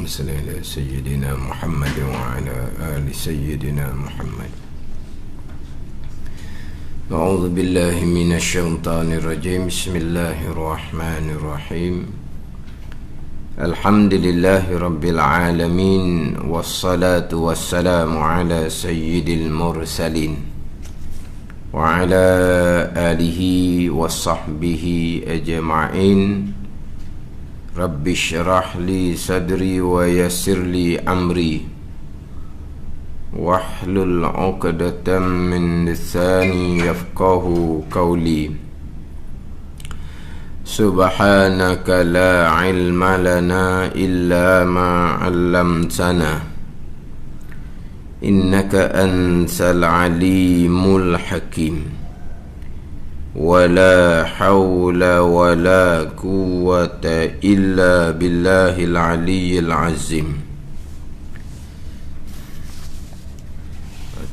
اللهم صل على سيدنا محمد وعلى آل سيدنا محمد. أعوذ بالله من الشيطان الرجيم. بسم الله الرحمن الرحيم. الحمد لله رب العالمين، والصلاة والسلام على سيد المرسلين وعلى آله وصحبه أجمعين. رب اشرح لي صدري ويسر لي أمري واحلل عقدة من لساني يفقه قولي. سبحانك لا علم لنا إلا ما علمتنا إنك أنت العليم الحكيم. ولا حول ولا قوة إلا بالله العلي العظيم.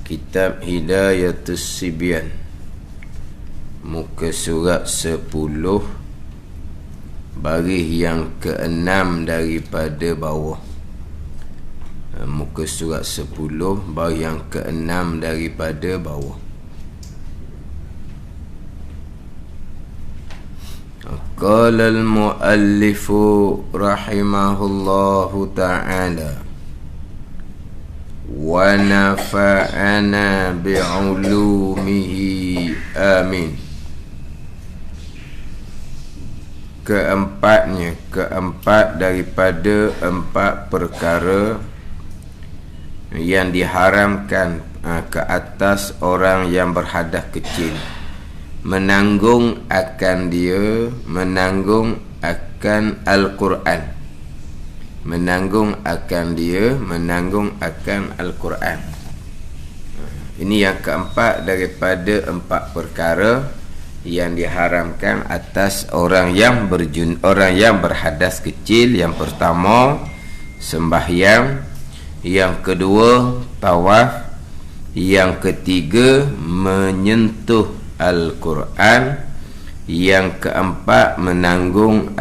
Kitab Hidayatus Sibyan, muka surat 10, baris yang ke-6 daripada bawah. Muka surat 10, baris yang ke-6 daripada bawah. Qala al-muallifu rahimahullahu ta'ala wa nafa'ana bi'ulumihi amin. Keempat daripada 4 perkara yang diharamkan ke atas orang yang berhadas kecil, menanggung akan Al-Quran. Menanggung akan Al-Quran. Ini yang keempat daripada 4 perkara yang diharamkan atas orang yang berhadas kecil. Yang pertama, sembahyang. Yang kedua, tawaf. Yang ketiga, menyentuh Al-Quran. Yang keempat, menanggung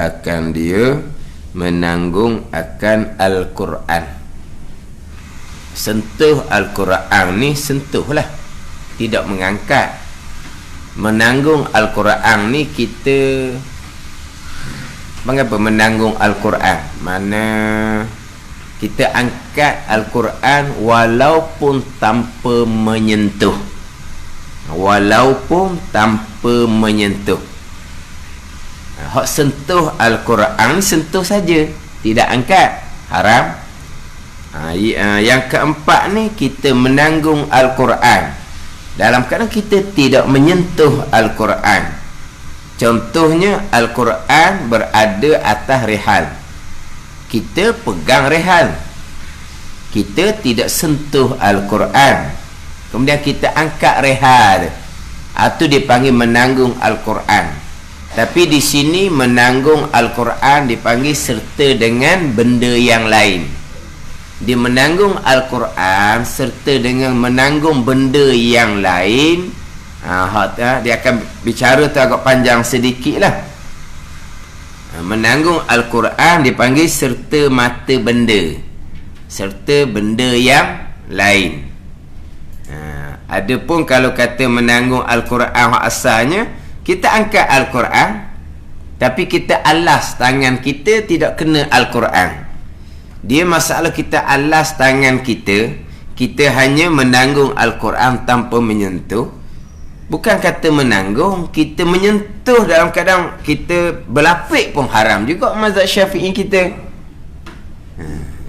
akan Al-Quran. Sentuh Al-Quran ni sentuhlah, tidak mengangkat. Menanggung Al-Quran ni kita, mengapa menanggung Al-Quran? Mana kita angkat Al-Quran walaupun tanpa menyentuh. Hak sentuh Al-Quran, sentuh saja, tidak angkat, haram. Yang keempat ni, kita menanggung Al-Quran dalam keadaan kita tidak menyentuh Al-Quran. Contohnya, Al-Quran berada atas rehal, kita pegang rehal, kita tidak sentuh Al-Quran, kemudian kita angkat rehal, itu dipanggil menanggung Al-Quran. Tapi di sini menanggung Al-Quran dipanggil serta dengan benda yang lain. Dia menanggung Al-Quran serta dengan menanggung benda yang lain. Dia akan bicara tu agak panjang sedikit lah. Menanggung Al-Quran dipanggil serta mata benda, serta benda yang lain. Adapun kalau kata menanggung Al-Quran asalnya, kita angkat Al-Quran tapi kita alas tangan kita, tidak kena Al-Quran. Dia masalah kita alas tangan kita, kita hanya menanggung Al-Quran tanpa menyentuh. Bukan kata menanggung, kita menyentuh dalam keadaan kita berlapik pun haram juga mazhab Syafi'i kita.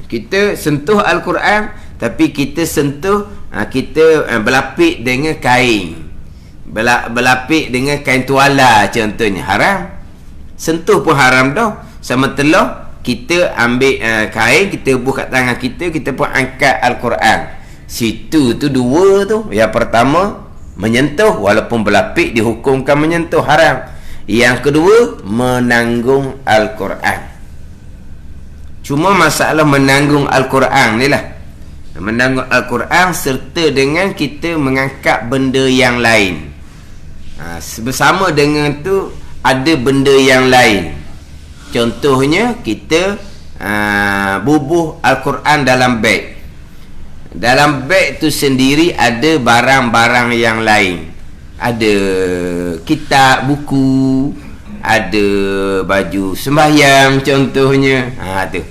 Kita sentuh Al-Quran tapi kita sentuh, kita berlapik dengan kain, berlapik dengan kain tuala contohnya, haram. Sentuh pun haram dah. Sama telah kita ambil kain, kita bubuh kat tangan kita, kita pun angkat Al-Quran. Situ tu dua tu. Yang pertama, menyentuh, walaupun berlapik dihukumkan menyentuh, haram. Yang kedua, menanggung Al-Quran. Cuma masalah menanggung Al-Quran ni lah, menanggung Al-Quran serta dengan kita mengangkat benda yang lain. Bersama dengan tu ada benda yang lain. Contohnya kita bubuh Al-Quran dalam beg. Dalam beg tu sendiri ada barang-barang yang lain. Ada kitab, buku, ada baju sembahyang contohnya. Tu.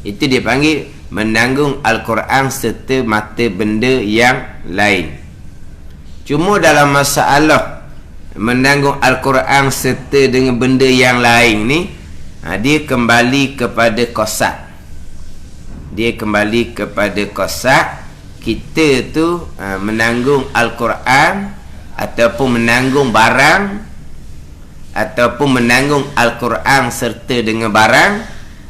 Itu dia panggil menanggung Al-Quran serta mata benda yang lain. Cuma dalam masalah menanggung Al-Quran serta dengan benda yang lain ni, dia kembali kepada kosak. Dia kembali kepada kosak. Kita tu menanggung Al-Quran ataupun menanggung barang, ataupun menanggung Al-Quran serta dengan barang,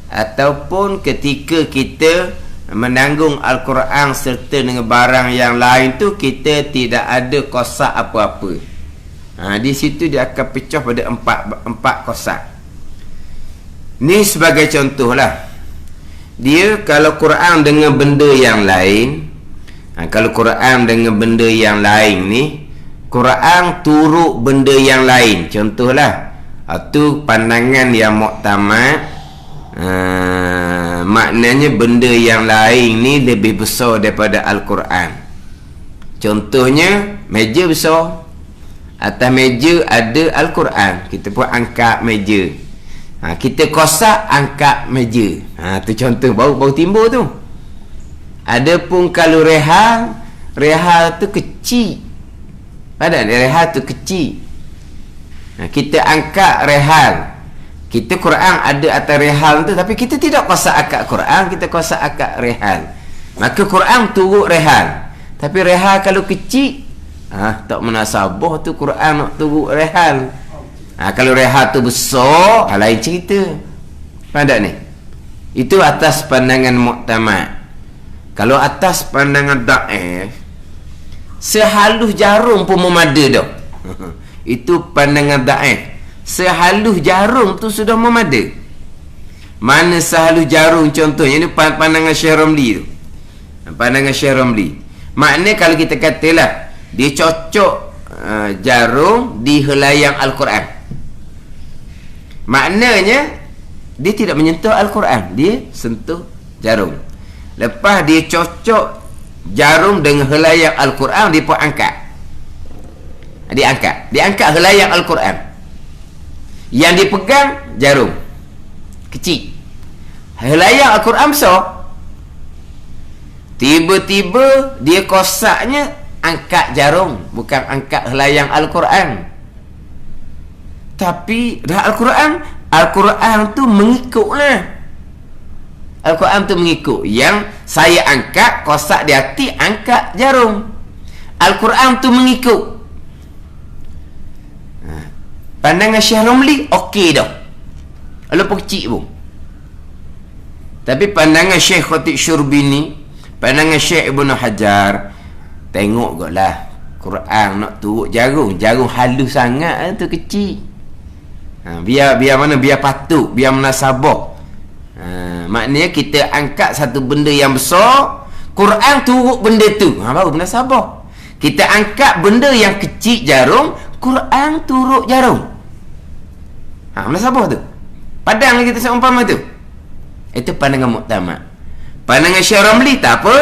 ataupun ketika kita menanggung Al-Quran serta dengan barang yang lain tu kita tidak ada kosak apa-apa. Di situ dia akan pecah pada empat kosak. Ni sebagai contoh lah. Dia kalau Quran dengan benda yang lain, kalau Quran dengan benda yang lain ni, Quran turut benda yang lain. Contohlah, tu pandangan yang muktamad. Maknanya benda yang lain ni lebih besar daripada Al-Quran. Contohnya, meja besar. Atas meja ada Al-Quran. Kita pun angkat meja. Kita kosak, angkat meja. Tu contoh baru timbul tu. Adapun kalau rehal tu kecil. Ada rehal tu kecil. Kita angkat rehal. Kita Quran ada atas rehal tu, tapi kita tidak kosak akad Quran, kita kosak akad rehal. Maka Quran turut rehal. Tapi rehal kalau kecil, tak munasabah tu Quran nak turut rehal. Kalau rehal tu besar, lain cerita. Pada ni. Itu atas pandangan muktamad. Kalau atas pandangan daif, sehalus jarum pun memada dah. Itu pandangan daif. Sehalus jarum tu sudah memada. Mana sehalus jarum contohnya? Ini pandangan Syekh Ramli tu. Pandangan Syekh Ramli. Maknanya kalau kita katalah dia cocok jarum di helayang Al-Quran, maknanya dia tidak menyentuh Al-Quran, dia sentuh jarum. Lepas dia cocok jarum dengan helayang Al-Quran, dia pun angkat. Dia angkat helayang Al-Quran. Yang dipegang jarum kecil, helayang Al-Quran besar. Tiba-tiba dia kosaknya angkat jarum, bukan angkat helayang Al-Quran. Tapi dah Al-Quran tu mengikutlah. Al-Quran tu mengikut. Yang saya angkat, kosak di hati, angkat jarum. Al-Quran tu mengikut. Pandangan Syekh Ramli okey dah, walaupun kecil pun. Tapi pandangan Syekh Khatib Syurbini, pandangan Syekh Ibn Hajar, tengok kot lah Quran nak turut jarum halus sangat tu kecil. Biar mana, biar patut, biar munasabah. Maknanya kita angkat satu benda yang besar, Quran turut benda tu, baru munasabah. Kita angkat benda yang kecil jarum, Quran turut jarum. Munasabah tu. Padang kita seumpama tu. Itu pandangan muktamad. Pandangan Syekh Ramli tak apa.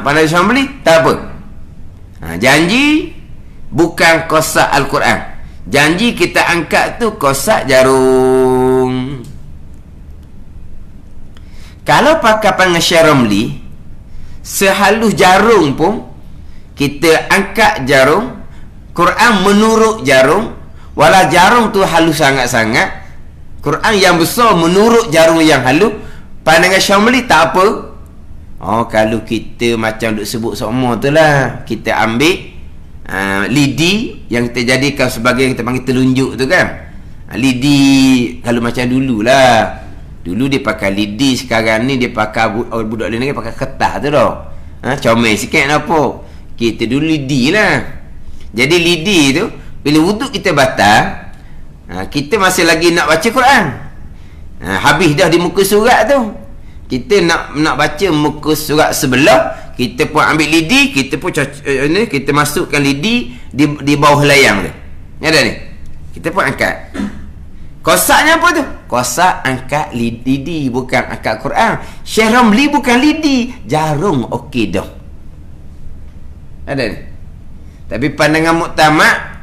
Pandangan Syekh Ramli tak apa. Janji bukan kosak Al-Quran. Janji kita angkat tu kosak jarum. Kalau pakai pandangan Syekh Ramli, sehalus jarum pun kita angkat jarum, Quran menurut jarum. Walau jarum tu halus sangat-sangat, Quran yang besar menurut jarum yang halus. Pandangan Syamli tak apa. Kalau kita macam duk sebut semua tu lah, kita ambil lidi yang kita jadikan sebagai, kita panggil telunjuk tu kan. Lidi kalau macam dululah. Dulu dia pakai lidi, sekarang ni dia pakai budak lain pakai kertas tu dah. Comel sikit apa. Kita dulu lidi lah. Jadi lidi tu bila wuduk kita batal, kita masih lagi nak baca Quran. Habis dah di muka surat tu, kita nak baca muka surat sebelah, kita pun ambil lidi, kita pun kita masukkan lidi di bawah layang tu. Ada ni. Kita pun angkat. Kosaknya apa tu? kuasa angkat lidi, bukan angkat Quran. Syekh Ramli bukan lidi, jarum okey dah. Ada ni. Tapi pandangan muktamad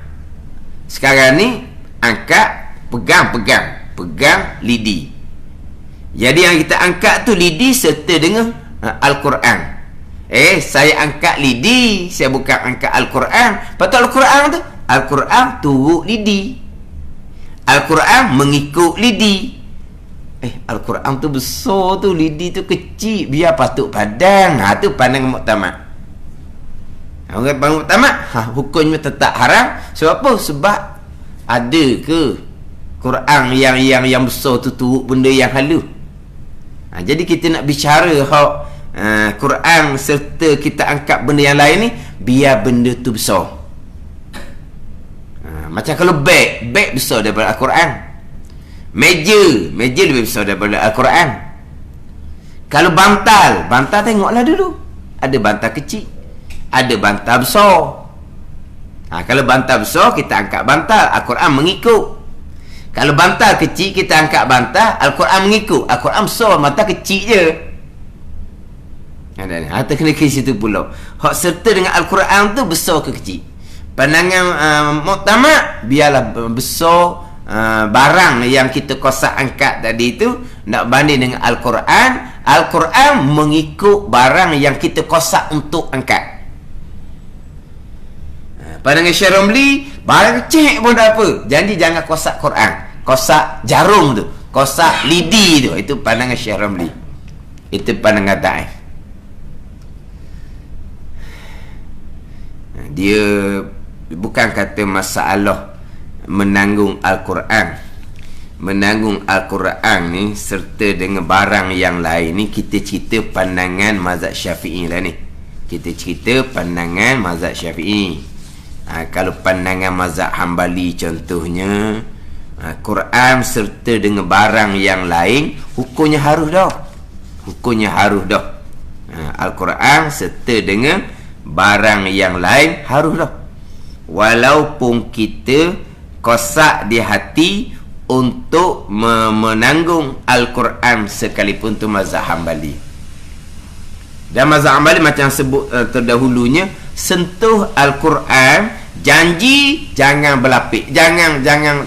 sekarang ni angkat pegang lidi. Jadi yang kita angkat tu lidi serta dengan Al-Quran. Saya angkat lidi, saya bukan angkat Al-Quran. Patut Al-Quran turut lidi, Al-Quran mengikut lidi. Al-Quran tu besar tu, lidi tu kecil, biar patut padang. Tu pandangan muktamad. Orang pandangan muktamad, hukumnya tetap haram. Sebab apa? Sebab ada ke Quran yang besar tu turut benda yang halus. Jadi kita nak bicara Quran serta kita angkat benda yang lain ni, biar benda tu besar. Macam kalau beg besar daripada Al-Quran. Meja lebih besar daripada Al-Quran. Kalau bantal tengoklah dulu. Ada bantal kecil, ada bantal besar. Kalau bantal besar, kita angkat bantal, Al-Quran mengikut. Kalau bantal kecil, kita angkat bantal, Al-Quran mengikut. Al-Quran besar, bantal kecil je. Ada kena ke situ pula. Hak serta dengan Al-Quran tu besar ke kecil. Pandangan muktamad, biarlah besar barang yang kita kosak angkat tadi tu nak banding dengan Al-Quran. Al-Quran mengikut barang yang kita kosak untuk angkat. Pandangan Syekh Ramli, barang kecil pun tak apa, jadi jangan kosak Quran, kosak jarum tu, kosak lidi tu. Itu pandangan Syekh Ramli. Itu pandangan Taif. Dia bukan kata masalah menanggung Al-Quran. Menanggung Al-Quran ni serta dengan barang yang lain ni, kita cerita pandangan mazhab Syafi'i lah ni. Kita cerita pandangan mazhab Syafi'i. Kalau pandangan mazhab Hambali contohnya, Quran serta dengan barang yang lain hukumnya harus dah. Al-Quran serta dengan barang yang lain harus dah. Walaupun kita kosak di hati untuk menanggung Al-Quran sekalipun, tu mazhab Hambali. Dan mazhab Hambali macam sebut terdahulunya, sentuh Al-Quran, janji jangan berlapik, jangan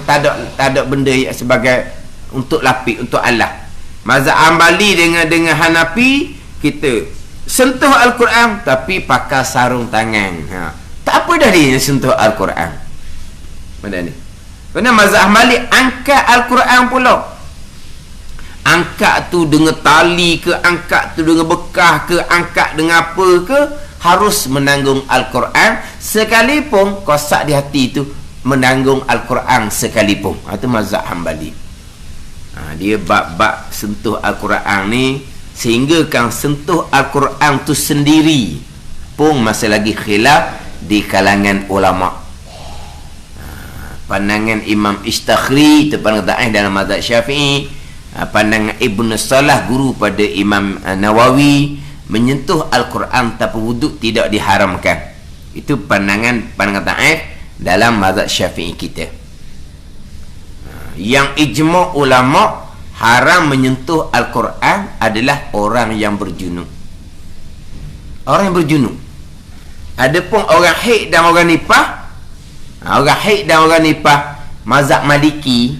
tak ada benda sebagai untuk lapik untuk Allah. Mazhab Hambali dengan Hanafi, kita sentuh Al-Quran tapi pakai sarung tangan. Tak apa dah dia sentuh Al-Quran. Mana ni? Kerana mazhab Hambali angkat Al-Quran pula. Angkat tu dengan tali ke, angkat tu dengan bekah ke, angkat dengan apa ke, harus menanggung Al-Quran sekalipun kosak di hati tu menanggung Al-Quran sekalipun. Itu mazhab Hambali. Dia bab-bab sentuh Al-Quran ni, sehingga kan sentuh Al-Quran tu sendiri pun masih lagi khilaf di kalangan ulama. Pandangan Imam Istakhri itu pandangan dalam mazhab Syafi'i. Pandangan Ibn Salah, guru pada Imam Nawawi, menyentuh Al-Quran tanpa wuduk tidak diharamkan. Itu pandangan Taif dalam mazhab Syafi'i kita. Yang ijma' ulama haram menyentuh Al-Quran adalah orang yang berjunub. Orang yang berjunub. Adapun orang haid dan orang nifas, orang haid dan orang nifas, mazhab Maliki,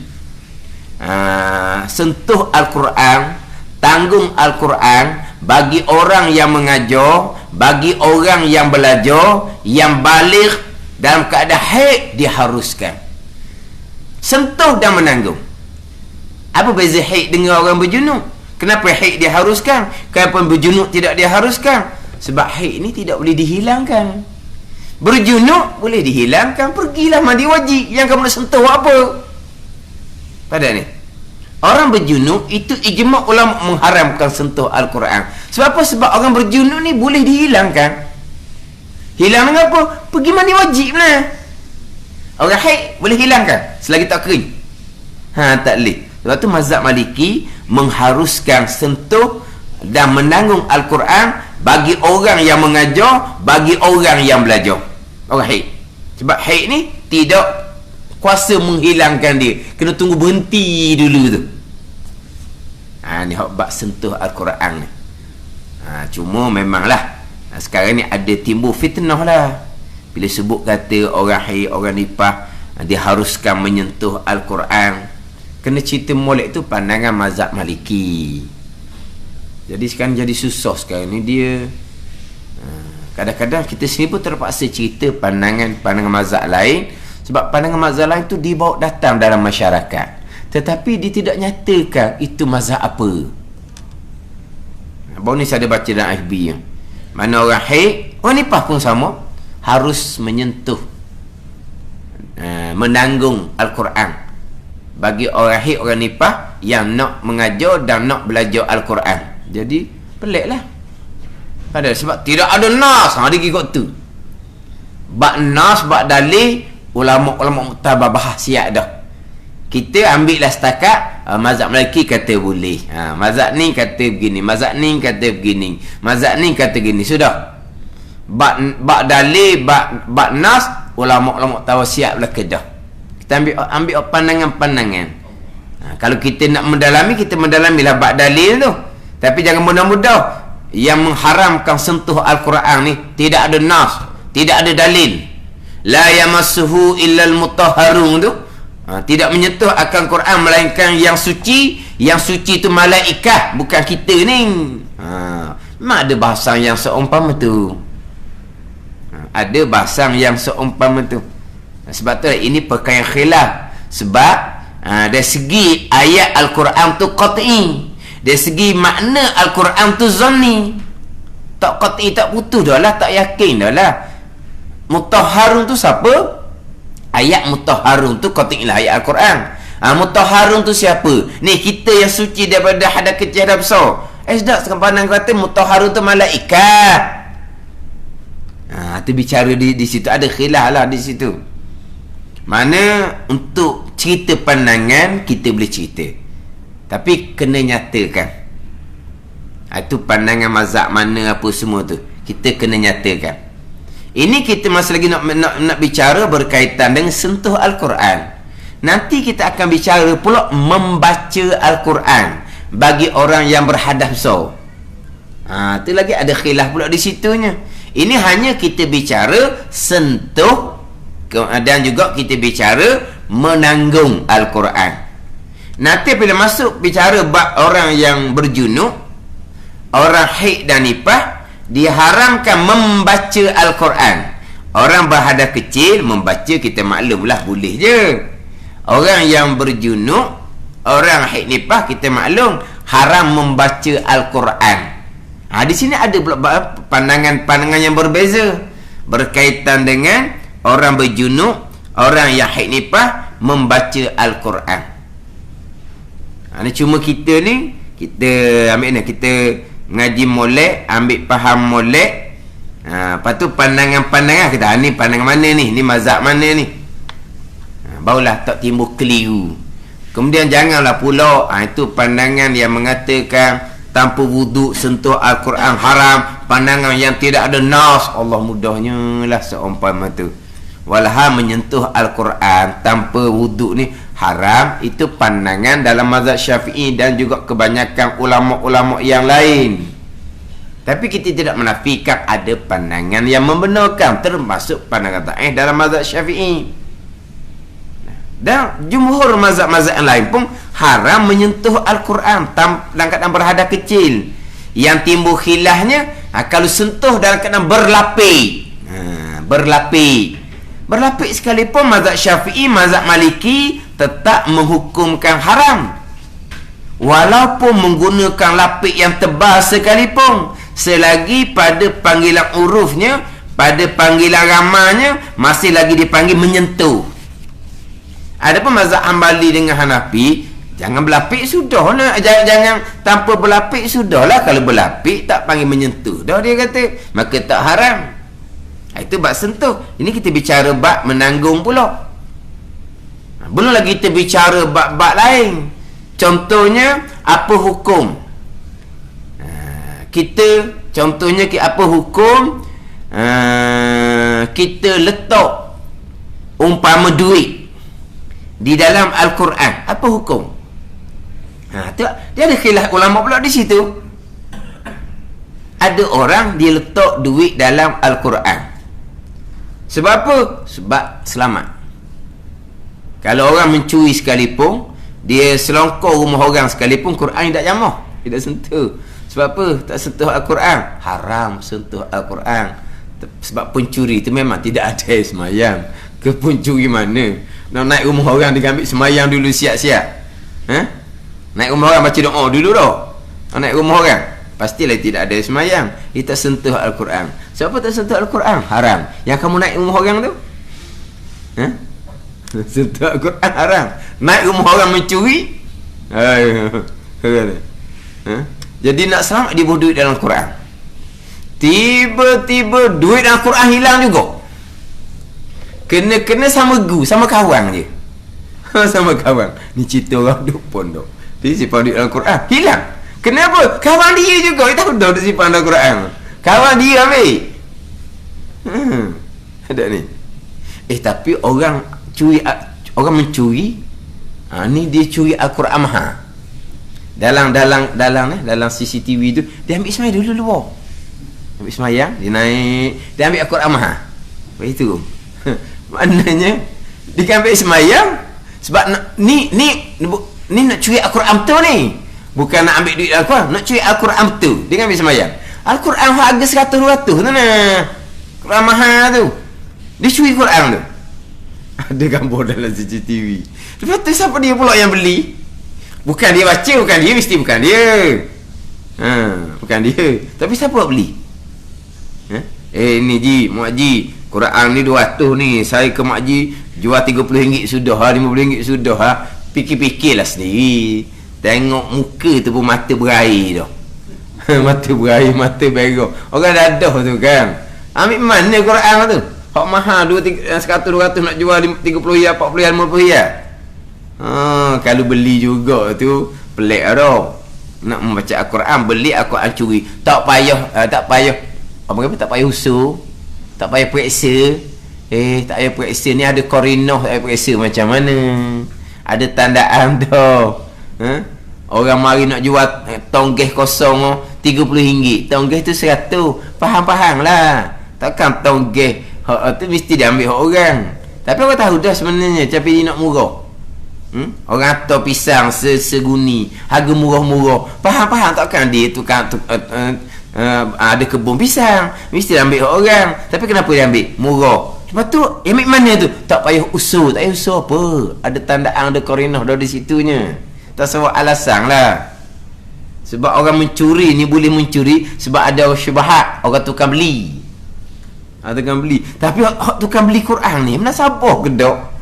sentuh Al-Quran, tanggung Al-Quran bagi orang yang mengajar, bagi orang yang belajar, yang baligh dalam keadaan haid, diharuskan sentuh dan menanggung. Apa beza haid dengan orang berjunub? Kenapa haid diharuskan, kenapa berjunub tidak diharuskan? Sebab haid ni tidak boleh dihilangkan. Berjunub boleh dihilangkan, pergilah mandi wajib, yang kamu nak sentuh apa pada ni. Orang berjunub itu ijma' ulama mengharamkan sentuh Al-Quran. Sebab apa? Sebab orang berjunub ni boleh dihilangkan. Hilang dengan apa? Pergi mandi wajib lah. Orang haid boleh hilangkan selagi tak kering. Tak boleh. Sebab tu mazhab Maliki mengharuskan sentuh dan menanggung Al-Quran bagi orang yang mengajar, bagi orang yang belajar. Orang haid. Sebab haid ni tidak kuasa menghilangkan dia. Kena tunggu berhenti dulu tu. Ni hak bab sentuh Al-Quran ni. Cuma memanglah sekarang ni ada timbul fitnah lah. Bila sebut kata orang haid, orang nifas, diharuskan menyentuh Al-Quran. Kena cerita molek tu pandangan mazhab Maliki. Jadi sekarang jadi susah sekarang ni dia. Kadang-kadang kita sendiri pun terpaksa cerita pandangan mazhab lain, sebab pandangan mazhab lain tu dibawa datang dalam masyarakat, tetapi dia tidak nyatakan itu mazhab apa. Baru ni saya ada baca dalam FB ya. Mana orang haid, orang nifas pun sama, harus menyentuh, menanggung Al-Quran. Bagi orang haid, orang nifas yang nak mengajar dan nak belajar Al-Quran. Jadi pelik lah. Padahal sebab tidak ada nas, dia ikut tu. Bak nas, bak dalil, ulama-ulama muktabar bahas siap dah. Kita ambil lah setakat mazhab Maliki kata boleh, mazhab ni kata begini, mazhab ni kata begini, mazhab ni kata gini, sudah. Bak dalil, bak nas, ulama-ulama muktabar siap lah kedah. Kita ambil pandangan-pandangan. Kalau kita nak mendalami, kita mendalamilah bak dalil tu. Tapi jangan mudah-mudah yang mengharamkan sentuh Al-Quran ni tidak ada nas, tidak ada dalil. La yamassuhu illal mutahharun tu, tidak menyentuh akan Quran melainkan yang suci. Yang suci tu malaikat, bukan kita ni. Memang ada bahasa yang seumpama tu. Ada bahasa yang seumpama tu. Sebab tu ini perkara khilaf. Sebab dari segi ayat Al-Quran tu qat'i, dari segi makna Al-Quran tu zanni. Tak qat'i, tak putus dah lah, tak yakin dah lah. Mutahharun tu siapa? Ayat mutahharun tu qat'i lah ayat Al-Quran. Mutahharun tu siapa? Ni kita yang suci daripada hadas kecil hadas besar. Sedap sekarang pandang kata mutahharun tu malaikat. Tu bicara di situ ada khilaf lah di situ. Mana untuk cerita pandangan kita boleh cerita, tapi kena nyatakan. Itu pandangan mazhab mana apa semua tu, kita kena nyatakan. Ini kita masih lagi nak bicara berkaitan dengan sentuh Al-Quran. Nanti kita akan bicara pula membaca Al-Quran bagi orang yang berhadas besar. Tu lagi ada khilaf pula di situnya. Ini hanya kita bicara sentuh, dan juga kita bicara menanggung Al-Quran. Nanti bila masuk bicara bab orang yang berjunub, orang haid dan nifas, diharamkan membaca Al-Quran. Orang berhadas kecil membaca, kita maklumlah boleh je. Orang yang berjunub, orang haid nifas, kita maklum haram membaca Al-Quran. Di sini ada pula pandangan-pandangan yang berbeza berkaitan dengan orang berjunub, orang yang haid nifas membaca Al-Quran. Cuma kita ni, kita ambil ni, kita ngaji molek, ambil faham molek. Lepas tu pandangan-pandangan kita, ni pandangan mana ni mazhab mana ni, barulah tak timbul keliru. Kemudian janganlah pula itu pandangan yang mengatakan tanpa wuduk sentuh Al-Quran haram, pandangan yang tidak ada nas. Allah mudahnya lah seumpama tu. Walha menyentuh Al-Quran tanpa wuduk ni haram. Itu pandangan dalam mazhab Syafi'i dan juga kebanyakan ulama-ulama yang lain. Tapi kita tidak menafikan ada pandangan yang membenarkan, termasuk pandangan ta'ih dalam mazhab Syafi'i. Dan jumhur mazhab-mazhab yang lain pun haram menyentuh Al-Quran dalam keadaan berhadas kecil. Yang timbul khilafnya kalau sentuh dalam keadaan berlapis. Berlapis sekalipun mazhab Syafi'i, mazhab Maliki tetap menghukumkan haram. Walaupun menggunakan lapis yang tebal sekalipun, selagi pada panggilan urufnya, pada panggilan ramanya masih lagi dipanggil menyentuh. Adapun mazhab Hambali dengan Hanafi, jangan berlapis sudah lah. Jangan tanpa berlapis sudahlah. Kalau berlapis tak panggil menyentuh dah, dia kata, maka tak haram. Itu bab sentuh. Ini kita bicara bab menanggung pula. Belum lagi kita bicara bab-bab lain. Contohnya apa hukum? Contohnya apa hukum kita letak umpama duit di dalam Al-Quran, apa hukum? Tu dia ada khilaf ulama pula di situ. Ada orang dia letak duit dalam Al-Quran. Sebab apa? Sebab selamat. Kalau orang mencuri sekalipun, dia selongkor rumah orang sekalipun, Quran tak jamah, tidak sentuh. Sebab apa? Tak sentuh Al-Quran. Haram sentuh Al-Quran. Sebab pencuri tu memang tidak ada semayang. Ke pencuri mana? Nak naik rumah orang, dia ambil semayang dulu siap-siap. Naik rumah orang baca doa dulu dah. Naik rumah orang pastilah tidak ada semayang. Dia tak sentuh Al-Quran. Siapa tak sentuh Al-Quran? Haram. Yang kamu naik rumah orang tu, sentuh Al-Quran haram. Naik rumah orang mencuri, jadi nak selamat dia buat duit dalam Al-Quran. Tiba-tiba duit dalam Al-Quran hilang juga. Kena sama sama kawan dia. Sama kawan. Ni cerita orang dukun tu. Dia simpan duit dalam Quran, hilang. Kenapa? Kawan dia juga. Dia tahu dah dia simpan dalam Quran. Kawan dia ambil. Ada ni. Tapi orang mencuri. Ni dia curi Al-Quran mahal. Dalam CCTV tu dia ambil semayang dulu luar. Ambil semayang, dia naik, dia ambil Al-Quran mahal. Begitu. Maknanya dia ambil semayang sebab ni nak curi Al-Quran betul ni. Bukan nak ambil duit Al-Quran, nak curi Al-Quran betul. Dia ambil semayang. Al-Quran harga 100-200 tu nah. Quran mahal tu. Dia curi Quran tu. Ada gambar dalam CCTV. Lepas tu siapa dia pula yang beli? Bukan dia baca, bukan dia, mesti bukan dia. Bukan dia. Tapi siapa beli? Ni Ji, Mak Ji, Quran ni 200 ni. Saya ke Mak Ji jual RM30 sudah, RM50 sudah. Fikir-fikirlah sendiri. Tengok muka tu pun mata berair dah. Mata berair, mata berah. Orang dadah tu kan. Ambil mana Quran tu? Hak mahal 100-200 nak jual RM30, RM40, RM50. Kalau beli juga tu pelik dah. Nak membaca Al-Quran, beli Al-Quran curi. Tak payah apa kata, tak payah usul, tak payah periksa. Tak payah periksa ni ada korinah, tak payah periksa macam mana. Ada tandaan dah. Orang mari nak jual tonggeh kosong RM30, tonggeh tu 100. Faham lah. Takkan tonggeh tu mesti dia ambil hak orang. Tapi orang tahu dah sebenarnya tapi dia nak murah. Orang atau pisang seguni, harga murah-murah. Faham takkan dia tukang ada kebun pisang, mesti dia ambil hak orang. Tapi kenapa dia ambil murah? Lepas tu ambil mana tu? Tak payah usul. Tak payah usul apa. Ada tandaan, ada korinah dah di situnya. Tak sebab alasan lah. Sebab orang mencuri ni boleh mencuri sebab ada syubhat. Orang tukang beli. Tukang beli. Tapi tukang beli Quran ni mana sabar gedok.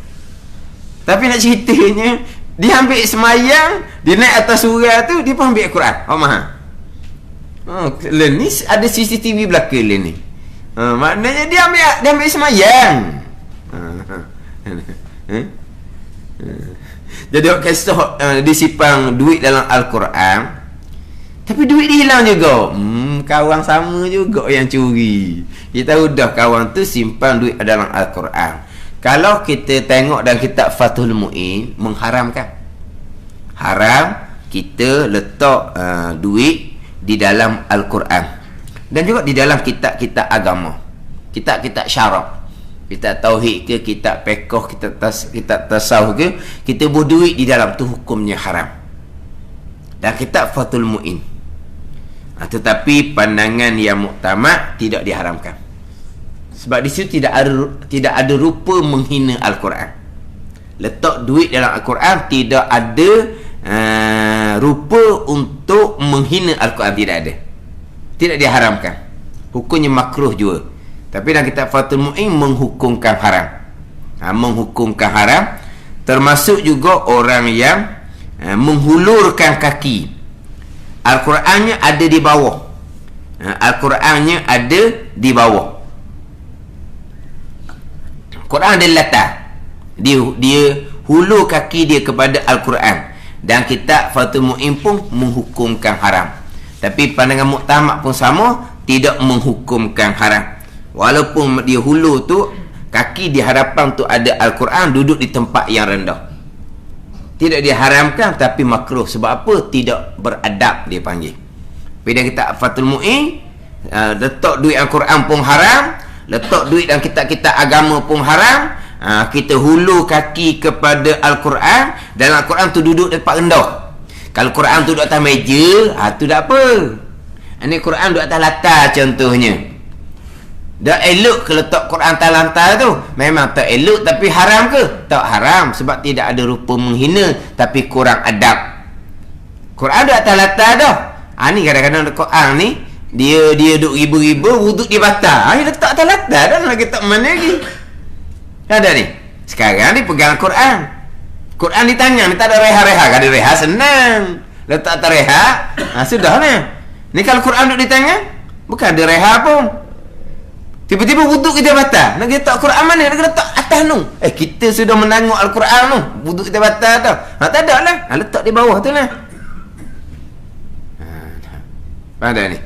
Tapi nak ceritanya, dia ambil semayang, dia naik atas surah tu, dia pun ambil Quran. Mahal. Ni ada CCTV belakang ni. Maknanya dia ambil semayang. Jadi kisah disipang duit dalam Al-Quran, tapi duit dia hilang juga. Kawan sama juga yang curi. Kita tahu dah kawan tu simpan duit dalam Al-Quran. Kalau kita tengok dalam kitab Fathul Mu'in, mengharamkan. Haram kita letak duit di dalam Al-Quran. Dan juga di dalam kitab-kitab agama. Kitab-kitab syarak. Kitab tauhid ke, kitab fiqh, kitab tasawuf ke, kita buat duit di dalam tu hukumnya haram. Dan kitab Fathul Mu'in. Tetapi pandangan yang muktamad tidak diharamkan. Sebab di situ tidak ada rupa menghina Al-Quran. Letak duit dalam Al-Quran tidak ada rupa untuk menghina Al-Quran, tidak ada. Tidak diharamkan. Hukumnya makruh juga. Tapi dalam kitab Fathul Mu'in menghukumkan haram. Menghukumkan haram. Termasuk juga orang yang menghulurkan kaki. Al-Qurannya ada di bawah. Al-Qurannya ada di bawah. Quran ada latar. Dia hulur kaki dia kepada Al-Quran. Dan kitab Fathul Mu'in pun menghukumkan haram. Tapi pandangan muktamad pun sama, tidak menghukumkan haram. Walaupun dia hulur tu, kaki di hadapan tu ada Al-Quran, duduk di tempat yang rendah. Tidak diharamkan tapi makruh. Sebab apa? Tidak beradab dia panggil. Bila kita Fathul Mu'in, letak duit Al-Quran pun haram, letak duit dalam kitab-kitab agama pun haram. Kita hulu kaki kepada Al-Quran, dan Al-Quran tu duduk di tempat rendah. Kalau Quran tu duduk atas meja, tu tak apa. Ini Quran duduk atas latar contohnya. Dah elok ke letak Quran atas lantai tu? Memang tak elok, tapi haram ke? Tak haram, sebab tidak ada rupa menghina, tapi kurang adab. Quran duduk atas latar dah. Ni kadang-kadang Quran ni dia duduk riba-riba, wuduk dia batal. Dia letak atas latar dah, nak letak mana lagi? Ada ni. Sekarang ni pegang Quran. Quran ditanya, ni tak ada reha-reha. Kalau ada reha senang. Letak atas reha, sudah lah. Ni kalau Quran duduk di tangan, bukan ada reha pun. Tiba-tiba wuduk kita batal. Nak letak Quran mana? Nak letak atas tu. Kita sudah menanggung Al-Quran tu. Wuduk kita batal tau. Tak ada lah. Letak di bawah tu lah. Ada ni.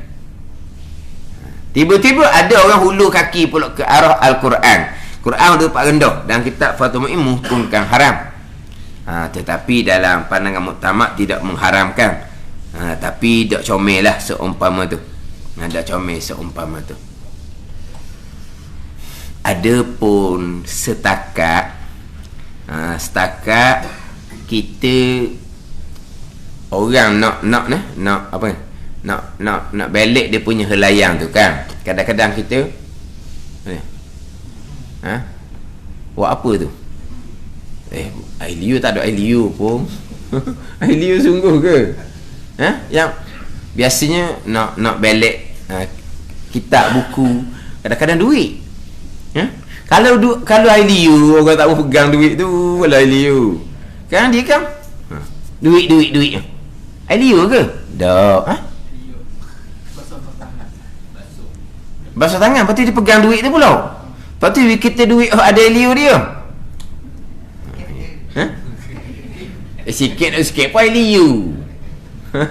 Tiba-tiba ada orang hulu kaki pula ke arah Al-Quran. Quran tu tempat rendah. Dan kitab Fathul Mu'in menghukumkan haram. Tetapi dalam pandangan muktamad tidak mengharamkan. Tapi tak comel lah seumpama tu. Tak comel seumpama tu. Adapun setakat kita orang nak balik dia punya helayang tu kan. Kadang-kadang kita buat apa tu? Ailiu tak ada ailiu pun. Ailiu sungguh ke? Yang biasanya nak balik kitab buku, kadang-kadang duit. Kalau ailiu orang tak mau pegang duit tu, kalau ailiu kan dia kan duit ailiu ke? Tak. Basuh tangan, lepas tu dia pegang duit tu pula. Lepas tu kita duit ada ailiu dia. Sikit pun ailiu.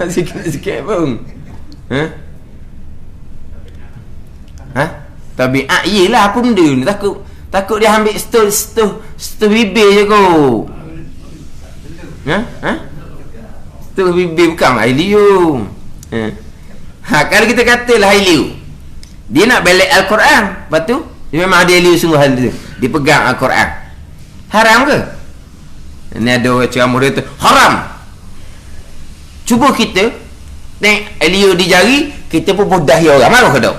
Sikit pun. Tabiat yelah apa benda ni, takut dia ambil stul bibir je kot. Stul bibir bukan ailiu. Kalau kita katalah ailiu, dia nak balik Al-Quran, lepas tu dia memang ada ailiu sungguh hal tu, dia pegang Al-Quran, haram ke? Ni ada orang ceramah dia tu haram. Cuba kita tengok ailiu di jari, kita pun budah orang, marah ke tak?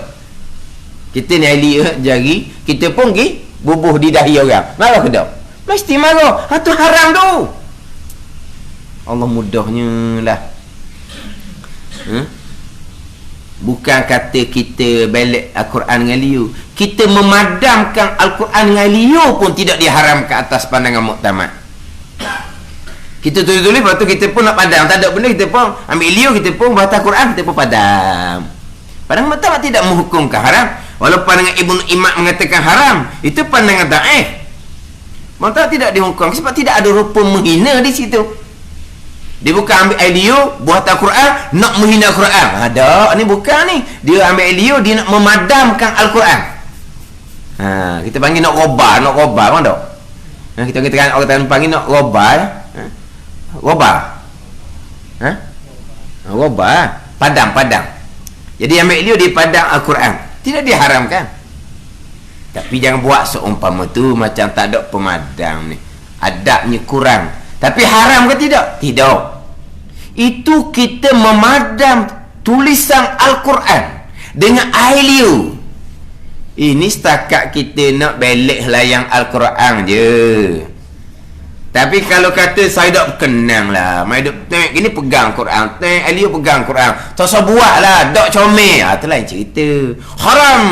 Kita ni ailiu jari, kita pun pergi bubuh di dahi orang, marah ke tak? Mesti marah. Tu haram tu. Allah mudahnya lah. Bukan kata kita balik Al-Quran dengan liu, kita memadamkan Al-Quran dengan liu pun tidak diharamkan atas pandangan muktamad. Kita tulis-tulis, lepas tu kita pun nak padam, tak ada benda, kita pun ambil liu, kita pun baca Quran, kita pun padam. Pandangan muktamad tidak menghukumkan haram. Walaupun pandangan Ibnu Imam mengatakan haram, itu pandangan daif. Maka tidak dihukum sebab tidak ada rupa menghina di situ. Dia bukan ambil liu buat Al-Quran nak menghina Al-Quran. Ada, ni bukan ni. Dia ambil liu, dia nak memadamkan Al-Quran. Kita panggil nak robar kan tak? Kita katakan orang panggil nak robar. Robar. Robar. Padam. Jadi ambil liu dia padam Al-Quran. Tidak diharamkan. Tapi jangan buat seumpama tu macam tak ada pemadam ni. Adabnya kurang. Tapi haram ke tidak? Tidak. Itu kita memadam tulisan Al-Quran dengan air liu. Ini setakat kita nak belik layang Al-Quran je. Tapi kalau kata saya tak kenang lah, mai duk tengok gini pegang Quran, tengok Elio pegang Quran, tak usah buat lah, dok comel. Tu lain cerita. Haram.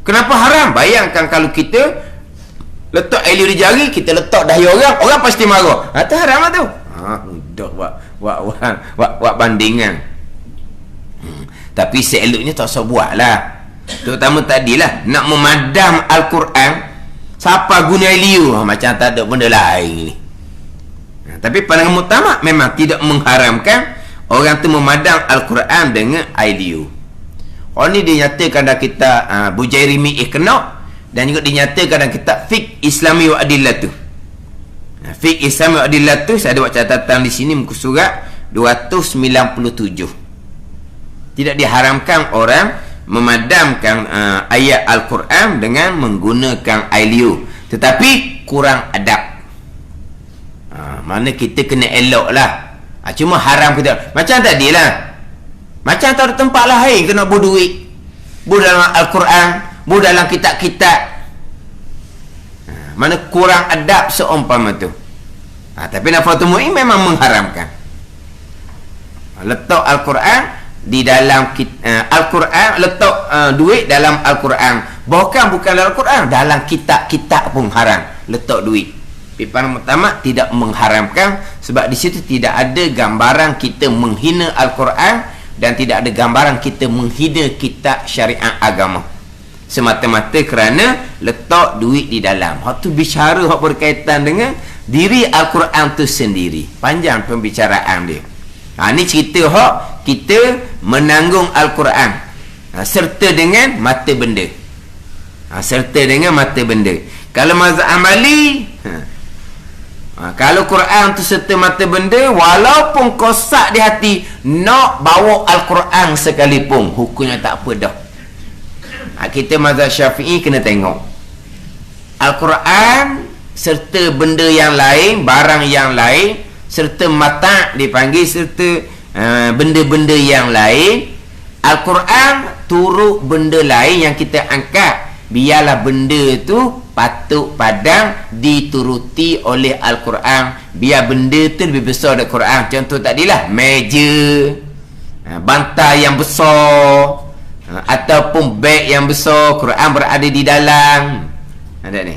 Kenapa haram? Bayangkan kalau kita letak Elio di jari, kita letak dahi orang pasti marah. Tu haram lah tu. Mudah buat bandingan. Tapi seeloknya tak usah buat lah. Terutama tadilah nak memadam Al-Quran, siapa guna liu macam tak ada benda lain ni. Tapi pandangan muktamad memang tidak mengharamkan orang tu memadam Al-Quran dengan air liu. Orang ni dinyatakan dalam kitab Bujairi Mi'ih Kena, dan juga dinyatakan dalam kitab Fiqh Islami wa Adillah tu. Fiqh Islam Adillah tu saya ada buat catatan di sini muka surat 297. Tidak diharamkan orang memadamkan ayat Al-Quran dengan menggunakan air liur, tetapi kurang adab. Mana kita kena elok lah. Cuma haram kita macam tadi lah, macam tak ada tempat lain kena berduit, dalam Al-Quran, dalam kitab-kitab. Mana kurang adab seumpama tu. Tapi Nahdlatul Mu'in memang mengharamkan letak Al-Quran di dalam Al-Quran, letak duit dalam Al-Quran, bukan dalam Al-Quran, dalam kitab-kitab pun haram letak duit. Para ulama tidak mengharamkan sebab di situ tidak ada gambaran kita menghina Al-Quran dan tidak ada gambaran kita menghina kitab syariat agama, semata-mata kerana letak duit di dalam. Hak tu bicara hak berkaitan dengan diri Al-Quran tu sendiri. Panjang pembicaraan dia. Ni cerita hak kita menanggung Al-Quran serta dengan mata benda. Kalau mazhab Hambali, kalau Quran tu serta mata benda, walaupun kosak di hati nak bawa Al-Quran sekalipun, hukumnya tak apa dah. Kita mazhab Syafi'i kena tengok Al-Quran serta benda yang lain, barang yang lain, serta mata' dipanggil, serta benda-benda yang lain. Al-Quran turut benda lain yang kita angkat, biarlah benda tu patut padang dituruti oleh Al-Quran. Biar benda tu lebih besar dari Quran. Contoh tadilah meja, bantal yang besar, ataupun beg yang besar, Quran berada di dalam. Ada ni.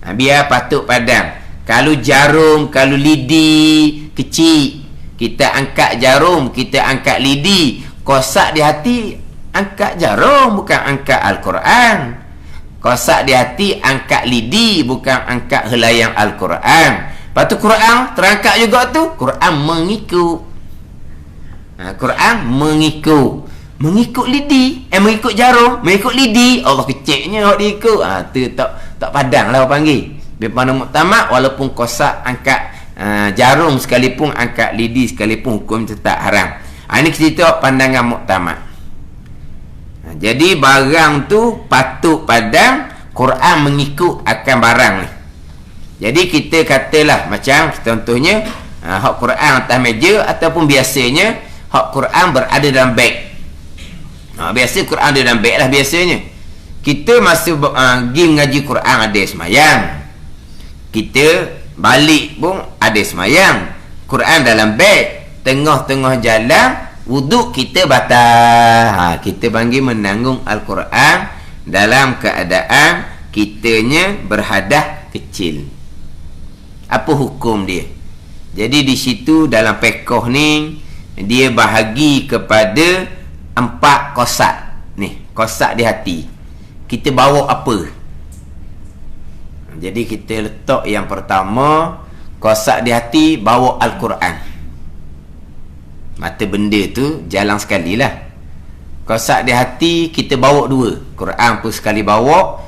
Biar patut padang. Kalau jarum, kalau lidi kecil, kita angkat jarum, kita angkat lidi. Kosak di hati, angkat jarum, bukan angkat Al-Quran. Kosak di hati, angkat lidi, bukan angkat helayang Al-Quran. Lepas tu Quran terangkat juga tu, Quran mengikut. Quran mengikut lidi, mengikut jarum, mengikut lidi. Allah kecilnya hak diikut. Tu tak padang lah panggil. Biar pada muktamad, walaupun kosak angkat jarum sekalipun, angkat lidi sekalipun, hukum tetap haram. Ini cerita pandangan muktamad. Jadi barang tu patut padang, Quran mengikut akan barang ni. Jadi kita katalah macam contohnya hak Quran atas meja, ataupun biasanya hak Quran berada dalam beg. Biasa Quran ada dalam beg lah biasanya. Kita masa pergi mengaji Quran ada semayang, kita balik pun ada semayang, Quran dalam beg, tengah-tengah jalan wuduk kita batal. Kita panggil menanggung Al-Quran dalam keadaan kitanya berhadas kecil. Apa hukum dia? Jadi di situ dalam fiqh ni dia bahagi kepada 4 kosak. Ni, kosak di hati. Kita bawa apa? Jadi kita letak yang pertama, kosak di hati bawa Al-Quran. Mata benda tu jalan sekali lah. Kosak di hati kita bawa 2, Quran pun sekali bawa,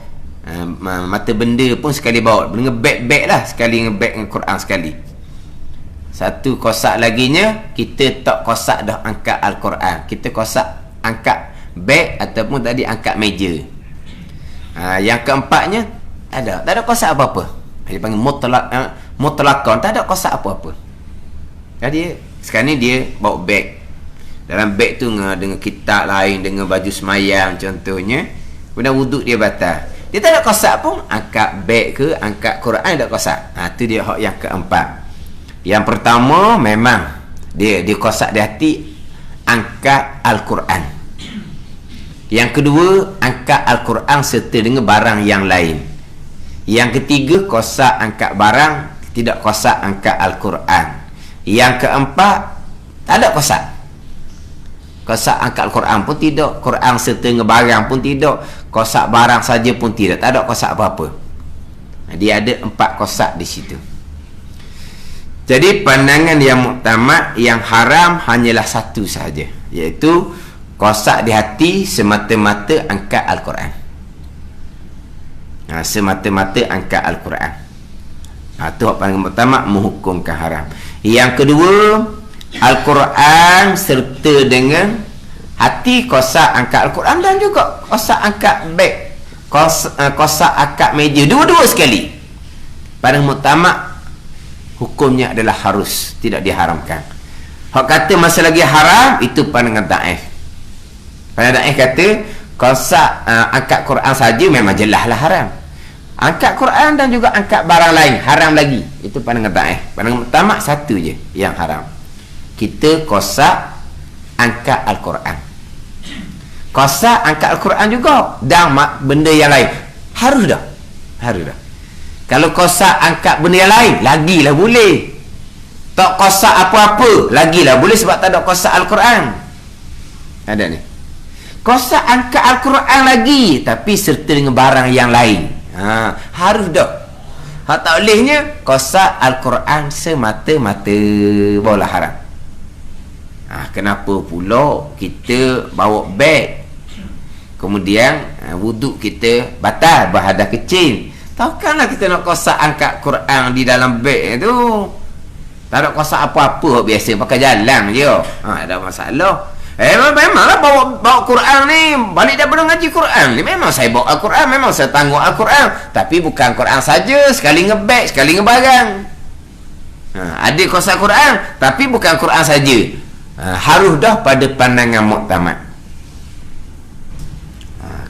mata benda pun sekali bawa. Dengan beg-beg lah, sekali dengan beg dengan Quran sekali. Satu kosak laginya, kita tak kosak dah angkat Al-Quran, kita kosak angkat beg ataupun tadi angkat meja. Yang keempatnya tak ada kosak apa-apa. Dia panggil mutlaqan, tak ada kosak apa-apa. Jadi sekarang ni dia bawa beg. Dalam beg tu dengan kitab lain, dengan baju semayang contohnya, kemudian wuduk dia batal. Dia tak ada kosak pun, angkat beg ke angkat Quran tak kosak. Tu dia hak yang keempat. Yang pertama memang dia kosak di hati, angkat Al-Quran. Yang kedua, angkat Al-Quran serta dengan barang yang lain. Yang ketiga, kosak angkat barang, tidak kosak angkat Al-Quran. Yang keempat, tak ada kosak. Kosak angkat Al-Quran pun tidak, Quran serta dengan barang pun tidak, kosak barang saja pun tidak, tak ada kosak apa-apa. Dia ada 4 kosak di situ. Jadi pandangan yang muktamad, yang haram hanyalah satu sahaja, iaitu kosak di hati semata-mata angkat Al-Quran. Semata-mata angkat Al-Quran. Itu hak paling pertama, menghukumkan haram. Yang kedua, Al-Quran serta dengan hati, kosak angkat Al-Quran dan juga kosak angkat beg, kosak angkat meja, dua-dua sekali. Paling pertama, hukumnya adalah harus, tidak diharamkan. Hak kata masa lagi haram, itu pandangan daif. Pandangan daif kata kosak angkat Quran saja memang jelaslah haram. Angkat Quran dan juga angkat barang lain haram lagi. Itu pandangan daif. Pandangan pertama satu je yang haram. Kita kosak angkat Al-Quran. Kosak angkat Al-Quran juga dan benda yang lain. Harus dah. Harus dah. Kalau kosak angkat benda yang lain, lagilah boleh. Tak kosak apa-apa, lagilah boleh sebab tak ada kosak Al-Quran. Ada ni. Kosak angkat Al-Quran lagi, tapi serta dengan barang yang lain. Harus dah. Hak tak bolehnya kosak Al-Quran semata-mata, barulah haram. Kenapa pula kita bawa beg, kemudian wuduk kita batal berhadas kecil? Takkanlah kita nak kosak angkat Quran di dalam beg tu. Tak ada kosak apa-apa, biasa pakai jalan je. Ada masalah. Memanglah bawa Quran ni balik daripada ngaji Quran ni, memang saya bawa Al-Quran, memang saya tangguh Al-Quran, tapi bukan Quran saja, sekali ngebeg, sekali ngebarang. Ada kosak Quran, tapi bukan Quran saja. Harus dah pada pandangan muktamad.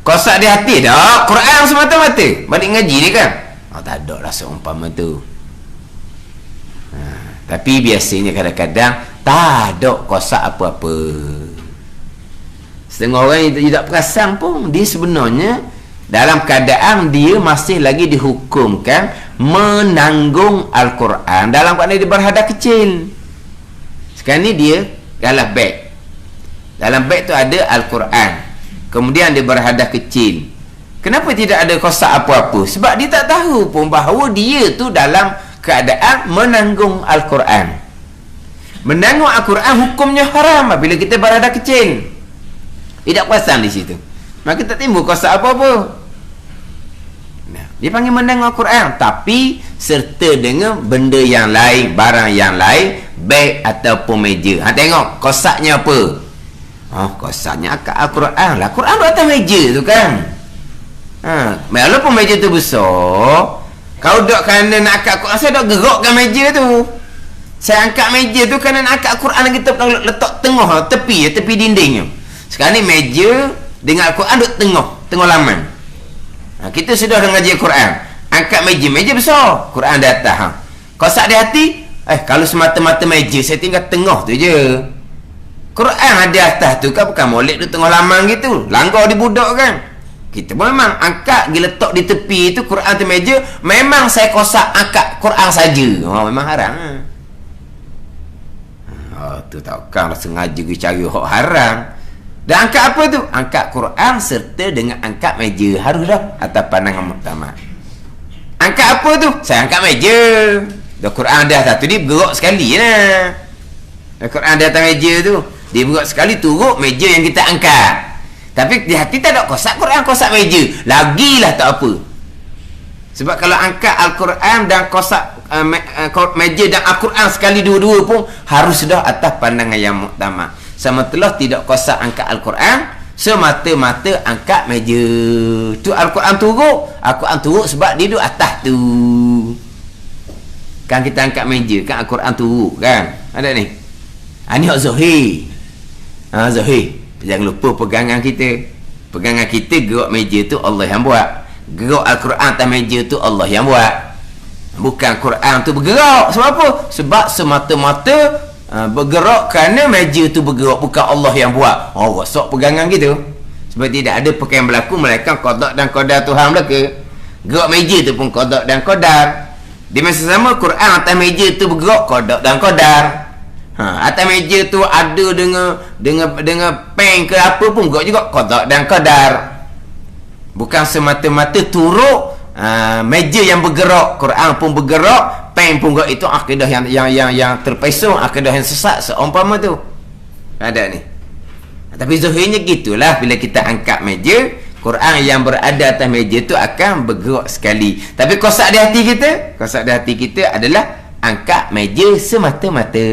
Kosak di hati dah Quran semata-mata, balik ngaji ni kan. Tak ada lah seumpama tu. Tapi biasanya kadang-kadang tak ada kosak apa-apa. Setengah orang yang tidak perasan pun, dia sebenarnya dalam keadaan dia masih lagi dihukumkan menanggung Al-Quran dalam keadaan dia berhadas kecil. Sekarang ni dia dalam beg. Dalam beg tu ada Al-Quran, kemudian dia berhadas kecil. Kenapa tidak ada kosak apa-apa? Sebab dia tak tahu pun bahawa dia tu dalam keadaan menanggung Al-Quran. Menanggung Al-Quran hukumnya haram bila kita berada kecil. Tidak perasan di situ, maka tak timbul kosak apa-apa. Dia panggil menanggung Al-Quran, tapi serta dengan benda yang lain, barang yang lain, beg ataupun meja. Tengok kosaknya apa? Kosaknya akak Al-Quran lah. Quran tu atas meja tu kan. Walaupun meja tu besar, kau duduk kerana nak angkat Quran, saya duduk gerakkan meja tu. Saya angkat meja tu kerana nak angkat Quran, kita letak tengah tepi dindingnya. Sekarang ni meja dengan Al-Quran duduk tengah laman. Kita sudah dah ngaji Quran, angkat meja besar, Quran di atas. Kosak di hati, kalau semata-mata meja, saya tinggal tengah tu je. Quran ada atas tu kan, bukan molek duduk tengah laman gitu, langgar di budak kan. Kita pun memang angkat, dia letak di tepi tu Quran tu meja, memang saya kosak angkat Quran saja. Memang haram. Tu takkanlah sengaja pergi cari hak haram. Dan angkat apa tu? Angkat Quran serta dengan angkat meja. Harus dah atas pandangan muktamad. Angkat apa tu? Saya angkat meja. Dah Quran dah satu, dia bergerak sekali lah. Dah Quran dah atas meja tu, dia bergerak sekali, turut meja yang kita angkat. Tapi di hati tak ada kosak Quran, kosak meja, lagilah tak apa. Sebab kalau angkat Al-Quran dan kosak meja dan Al-Quran sekali dua-dua pun harus dah atas pandangan yang muktamad. Sama telah tidak kosak angkat Al-Quran, semata-mata angkat meja. Tu Al-Quran turut sebab dia duduk atas tu. Kan kita angkat meja, kan Al-Quran turut kan. Ada ni. Ini hak Zahir. Zahir. Jangan lupa pegangan kita. Pegangan kita, gerak meja tu Allah yang buat. Gerak Al-Quran atas meja tu Allah yang buat. Bukan Quran tu bergerak. Sebab apa? Sebab semata-mata bergerak kerana meja tu bergerak, bukan Allah yang buat. Rosak pegangan gitu. Sebab tidak ada perkara yang berlaku melainkan qada dan qadar Tuhan belaka. Gerak meja tu pun qada dan qadar. Di masa sama Quran atas meja tu bergerak, qada dan qadar. Atas meja tu ada dengan pen ke apa pun gerak juga, qada dan qadar. Bukan semata-mata turut meja yang bergerak, Quran pun bergerak, pen pun gerak. Itu akidah yang terpesong, akidah yang sesat seumpama tu. Ada ni. Tapi zahirnya gitulah, bila kita angkat meja, Quran yang berada atas meja tu akan bergerak sekali. Tapi kosak di hati kita adalah angkat meja semata-mata.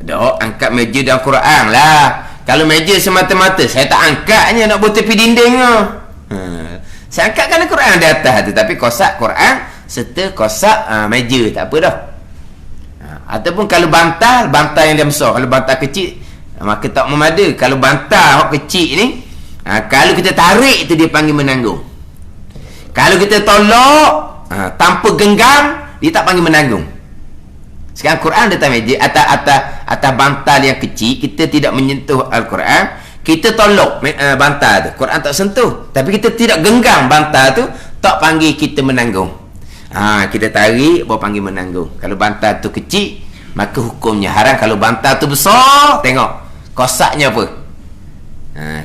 Dok, angkat meja dalam Quran lah. Kalau meja semata-mata, saya tak angkatnya, nak buat tepi dinding lah. Saya angkatkan Quran di atas tu, tapi kosak Quran serta kosak meja, tak apa dah. Ataupun kalau bantal yang dia besar. Kalau bantal kecil, maka tak memada. Kalau bantal kecil ni, kalau kita tarik tu dia panggil menanggung. Kalau kita tolak tanpa genggam, dia tak panggil menanggung. Sekarang Quran di atas meja, atas bantal yang kecil, kita tidak menyentuh Al-Quran, kita tolak bantal tu, Quran tak sentuh, tapi kita tidak genggam bantal tu, tak panggil kita menanggung. Kita tarik baru panggil menanggung. Kalau bantal tu kecil, maka hukumnya haram. Kalau bantal tu besar, tengok kosaknya apa.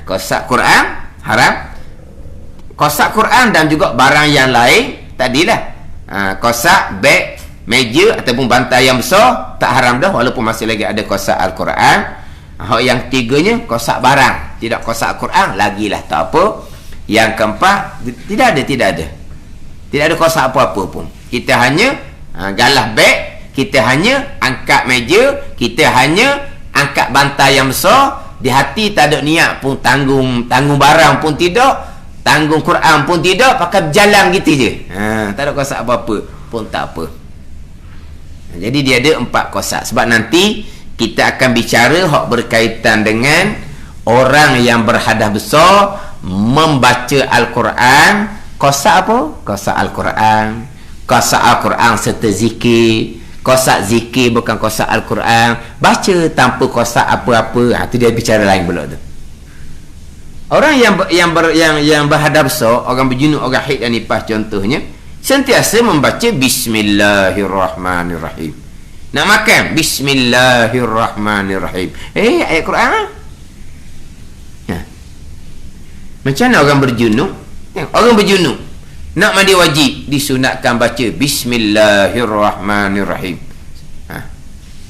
Kosak Quran haram. Kosak Quran dan juga barang yang lain tadilah. Kosak beg, meja ataupun bantal yang besar tak haram dah, walaupun masih lagi ada kosak Al-Quran. Yang ketiganya kosak barang, tidak kosak Al-Quran, lagilah tak apa. Yang keempat, tidak ada kosak apa-apa pun. Kita hanya galah beg, kita hanya angkat meja, kita hanya angkat bantal yang besar. Di hati tak ada niat pun tanggung barang pun tidak, tanggung Quran pun tidak, pakai berjalan gitu je. Tak ada kosak apa-apa pun tak apa. Jadi dia ada 4 kosak. Sebab nanti kita akan bicara hak berkaitan dengan orang yang berhadas besar membaca Al-Quran. Kosak apa? Kosak Al-Quran. Kosak Al-Quran serta zikir. Kosak zikir bukan kosak Al-Quran. Baca tanpa kosak apa-apa. Itu dia bicara lain pula tu. Orang yang berhadas besar, orang berjunuk, orang haid dan nifas contohnya, sentiasa membaca Bismillahirrahmanirrahim. Nak makan Bismillahirrahmanirrahim. Ayat Quran macam mana orang berjunuk? Orang berjunuk nak mandi wajib, disunatkan baca Bismillahirrahmanirrahim.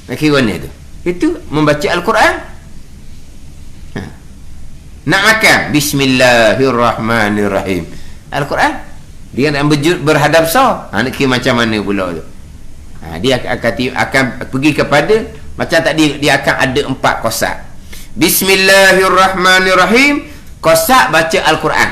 Kira mana tu? Itu membaca Al-Quran. Nak makan Bismillahirrahmanirrahim. Al-Quran. Dia nak berhadap besar, nak kira macam mana pula tu. Dia akan pergi kepada macam tadi, dia akan ada 4 kosak. Bismillahirrahmanirrahim, kosak baca Al-Quran.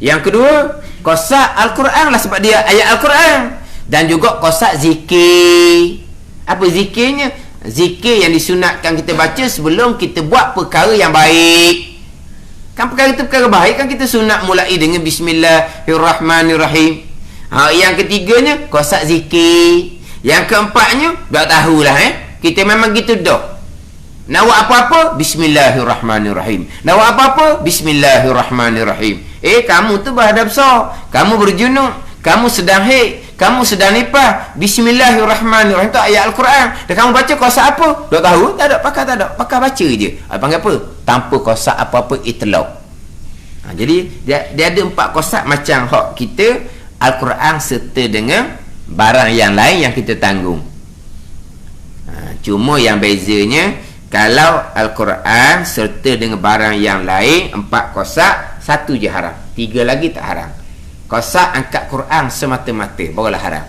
Yang kedua, kosak Al-Quran lah sebab dia ayat Al-Quran. Dan juga kosak zikir. Apa zikirnya? Zikir yang disunatkan kita baca sebelum kita buat perkara yang baik. Kan perkara itu perkara baik, kan kita sunat mulai dengan Bismillahirrahmanirrahim. Yang ketiganya kosak zikir. Yang keempatnya dah tahulah kita memang gitu dah. Nak buat apa-apa Bismillahirrahmanirrahim. Nak buat apa-apa Bismillahirrahmanirrahim. Kamu tu berhadap besar, kamu berjunuk, kamu sedang haid, kamu sedang nifas, Bismillahirrahmanirrahim tu ayat Al-Quran. Dan kamu baca kosak apa? Tak tahu? Tak ada, pakai baca je. Panggil apa? Tanpa kosak apa-apa itlaq. Jadi dia ada 4 kosak macam hak kita Al-Quran serta dengan barang yang lain yang kita tanggung. Cuma yang bezanya, kalau Al-Quran serta dengan barang yang lain 4 kosak, 1 je haram, 3 lagi tak haram. Kosak angkat Quran semata-mata barulah haram.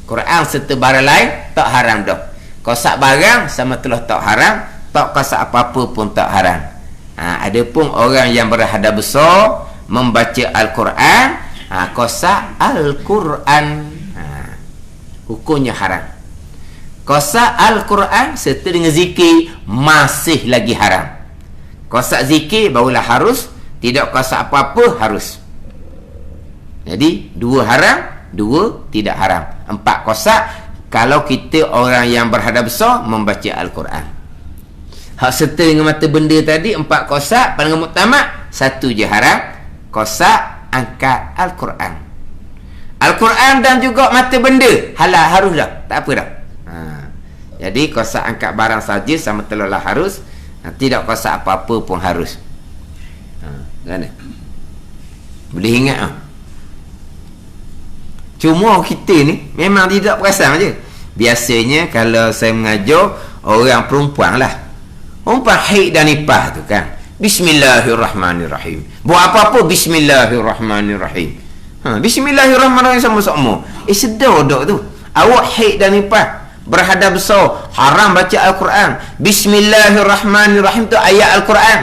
Quran serta barang lain tak haram dah. Kosak barang sama telah tak haram, tak kosak apa-apa pun tak haram. Adapun orang yang berhadas besar membaca Al-Quran, kosak Al-Quran, hukumnya haram. Kosak Al-Quran serta dengan zikir masih lagi haram. Kosak zikir barulah harus, tidak kosak apa-apa harus. Jadi 2 haram, 2 tidak haram. 4 kosak kalau kita orang yang berhadas besar membaca Al-Quran. Hak serta dengan mata benda tadi 4 kosak, paling muktamad 1 je haram, kosak angkat Al-Quran. Al-Quran dan juga mata benda halal, harus dah, tak apa dah. Jadi kosak angkat barang saja sama telah harus, tidak kosak apa-apa pun harus. Mana? Boleh ingat Cuma kita ni memang tidak perasan je. Biasanya kalau saya mengajar orang perempuan lah, perempuan haid dan nifas tu kan, Bismillahirrahmanirrahim. Buat apa-apa Bismillahirrahmanirrahim. Bismillahirrahmanirrahim sama-sama. Sedar dak tu. Awak haid dan nifas berhadap besar, haram baca Al-Quran. Bismillahirrahmanirrahim tu ayat Al-Quran.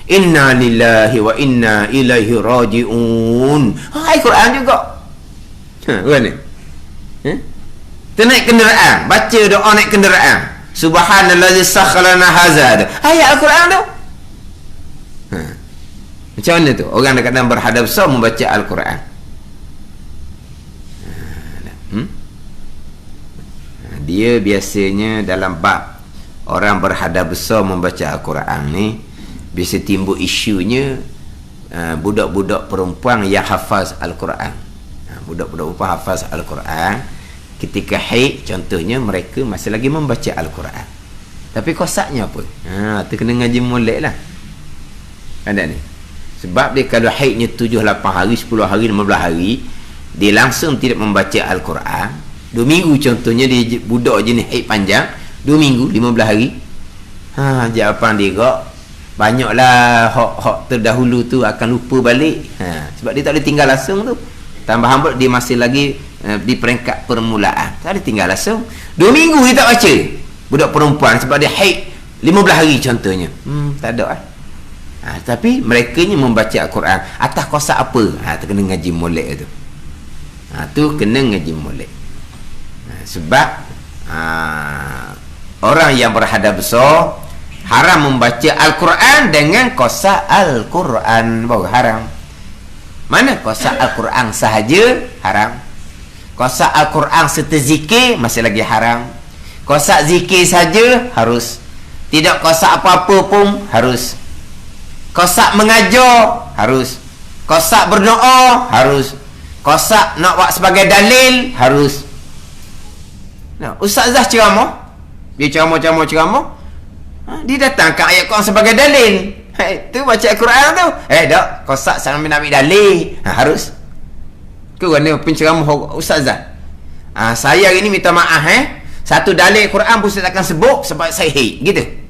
Inna lillahi wa inna ilaihi raji'un. Al-Quran juga. Mana? Tu naik kenderaan, baca doa naik kenderaan. Subhanallazi sakhkhara lana hadza. Ayat Al-Quran tu. Macam mana tu? Orang kadang berhadap besar membaca Al-Quran. Dia biasanya dalam bab orang berhadap besar membaca Al-Quran ni, biasa timbul isunya budak-budak perempuan yang hafaz Al-Quran. Budak-budak perempuan hafaz Al-Quran, ketika haid contohnya mereka masih lagi membaca Al-Quran, tapi kosaknya pun tu kena ngaji molek lah. Ada ni sebab dia kalau haidnya 7, 8 hari, 10 hari, 15 hari, dia langsung tidak membaca Al-Quran. 2 minggu contohnya, dia budak jenis haid panjang 2 minggu, 15 hari. Jawapan dia kok banyaklah hak terdahulu tu akan lupa balik. Sebab dia tak boleh tinggal langsung tu. Tambahan pula dia masih lagi di peringkat permulaan, tak ada tinggal langsung. 2 minggu dia tak baca, budak perempuan, sebab dia haid 15 hari contohnya. Tak ada tapi mereka ni membaca Al-Quran atas kosak apa? Tu kena ngaji molek tu. Tu kena ngaji molek. Sebab orang yang berhadap besar haram membaca Al-Quran dengan kosak Al-Quran, baru haram. Mana kosak Al-Quran sahaja haram. Kosak Al-Quran serta zikir masih lagi haram. Kosak zikir saja harus. Tidak kosak apa-apa pun harus. Kosak mengajar harus. Kosak berdoa harus. Kosak nak buat sebagai dalil harus. Ustazah ceramah, dia ceramah, dia datangkan ayat Quran sebagai dalil. Tu baca Al-Quran tu. Tak, kosak sambil nak ambil dalil. Harus. Ke mana penceramah ustazah? Saya hari ni minta maaf satu dalil Quran pun saya takkan sebut sebab saya haid. Gitu.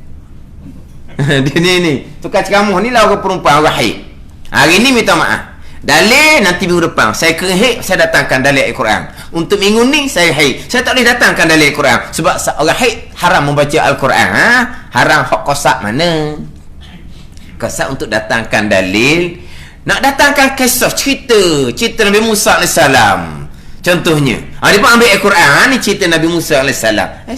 Dia ni tukar ceramah ni lah orang perempuan, orang haid. Hari ni minta maaf. Dalil nanti minggu depan. Saya kena haid, saya datangkan dalil Al-Quran. Untuk minggu ni saya haid, saya tak boleh datangkan dalil Al-Quran sebab orang haid haram membaca Al-Quran. Haram hak kosak mana? Kosak untuk datangkan dalil. Nak datangkan kisah cerita Nabi Musa AS contohnya. Dia pun ambil Al-Quran ni, cerita Nabi Musa AS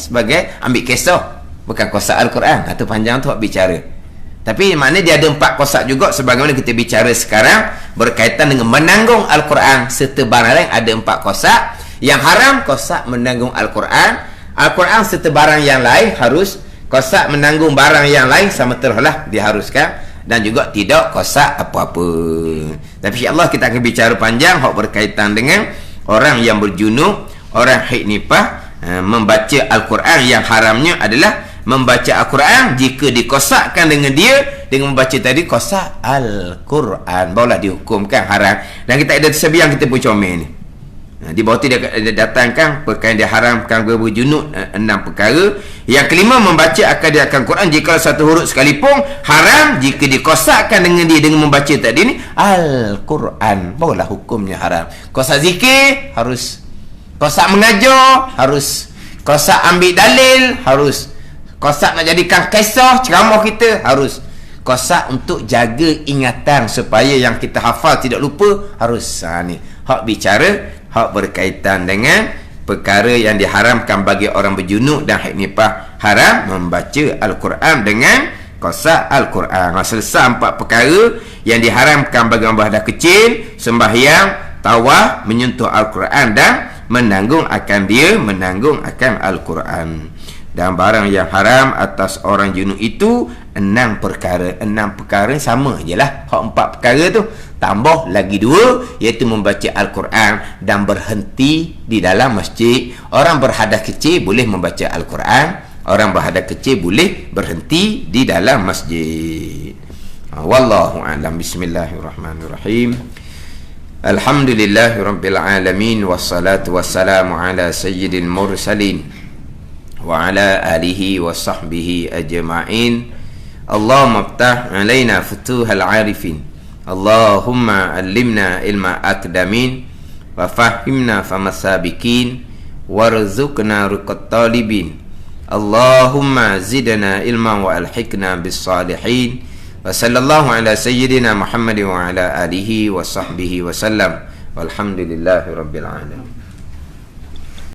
sebagai ambil kisah, bukan kosak Al-Quran. Atau panjang tu bicara. Tapi maknanya dia ada 4 kosak juga, sebagaimana kita bicara sekarang berkaitan dengan menanggung Al-Quran serta barang lain. Ada 4 kosak. Yang haram kosak menanggung Al-Quran. Al-Quran serta barang yang lain harus. Kosak menanggung barang yang lain sama teruslah diharuskan. Dan juga tidak kosak apa-apa. Tapi insya-Allah kita akan bicara panjang hak berkaitan dengan orang yang berjunub, orang haid nifas, membaca Al-Quran. Yang haramnya adalah membaca Al-Quran jika dikosakkan dengan dia dengan membaca tadi kosak Al-Quran, barulah dihukumkan haram. Dan kita ada tersebiang kita pun comel ni. Di bawah tu dia datangkan perkara yang diharamkan berjunub 6 perkara. Yang kelima, membaca akan diakan Quran jika satu huruf sekalipun haram jika dikosakkan dengan dia dengan membaca tadi ni Al-Quran, barulah hukumnya haram. Kosak zikir harus. Kosak mengajar harus. Kosak ambil dalil harus. Kosak nak jadikan kisah ceramah kita harus. Kosak untuk jaga ingatan supaya yang kita hafal tidak lupa harus. Ni hak bicara hak berkaitan dengan perkara yang diharamkan bagi orang berjunub dan haid nifas. Haram membaca Al-Quran dengan kosak Al-Quran. Selesai 4 perkara yang diharamkan bagi orang berhadas kecil: sembahyang, tawaf, menyentuh Al-Quran dan menanggung akan Al-Quran. Dan barang yang haram atas orang junub itu 6 perkara. 6 perkara sama je lah. Hak 4 perkara tu tambah lagi 2, iaitu membaca Al-Quran dan berhenti di dalam masjid. Orang berhadas kecil boleh membaca Al-Quran, orang berhadas kecil boleh berhenti di dalam masjid. Wallahu a'lam. Bismillahirrahmanirrahim. Alhamdulillahirabbil alamin, wassalatu wassalamu ala sayyidil mursalin wa ala alihi wa sahbihi ajma'in. Allahumma aftah alaina futuhal arifin. Allahumma allimna ilma akdamin wa fahimna famasabikin warzuqna ruqat talibin. Allahumma zidna ilman wa alhiqna bis salihin. Wa sallallahu ala sayyidina Muhammad wa ala alihi wa sahbihi wa sallam. Walhamdulillahi rabbil alamin.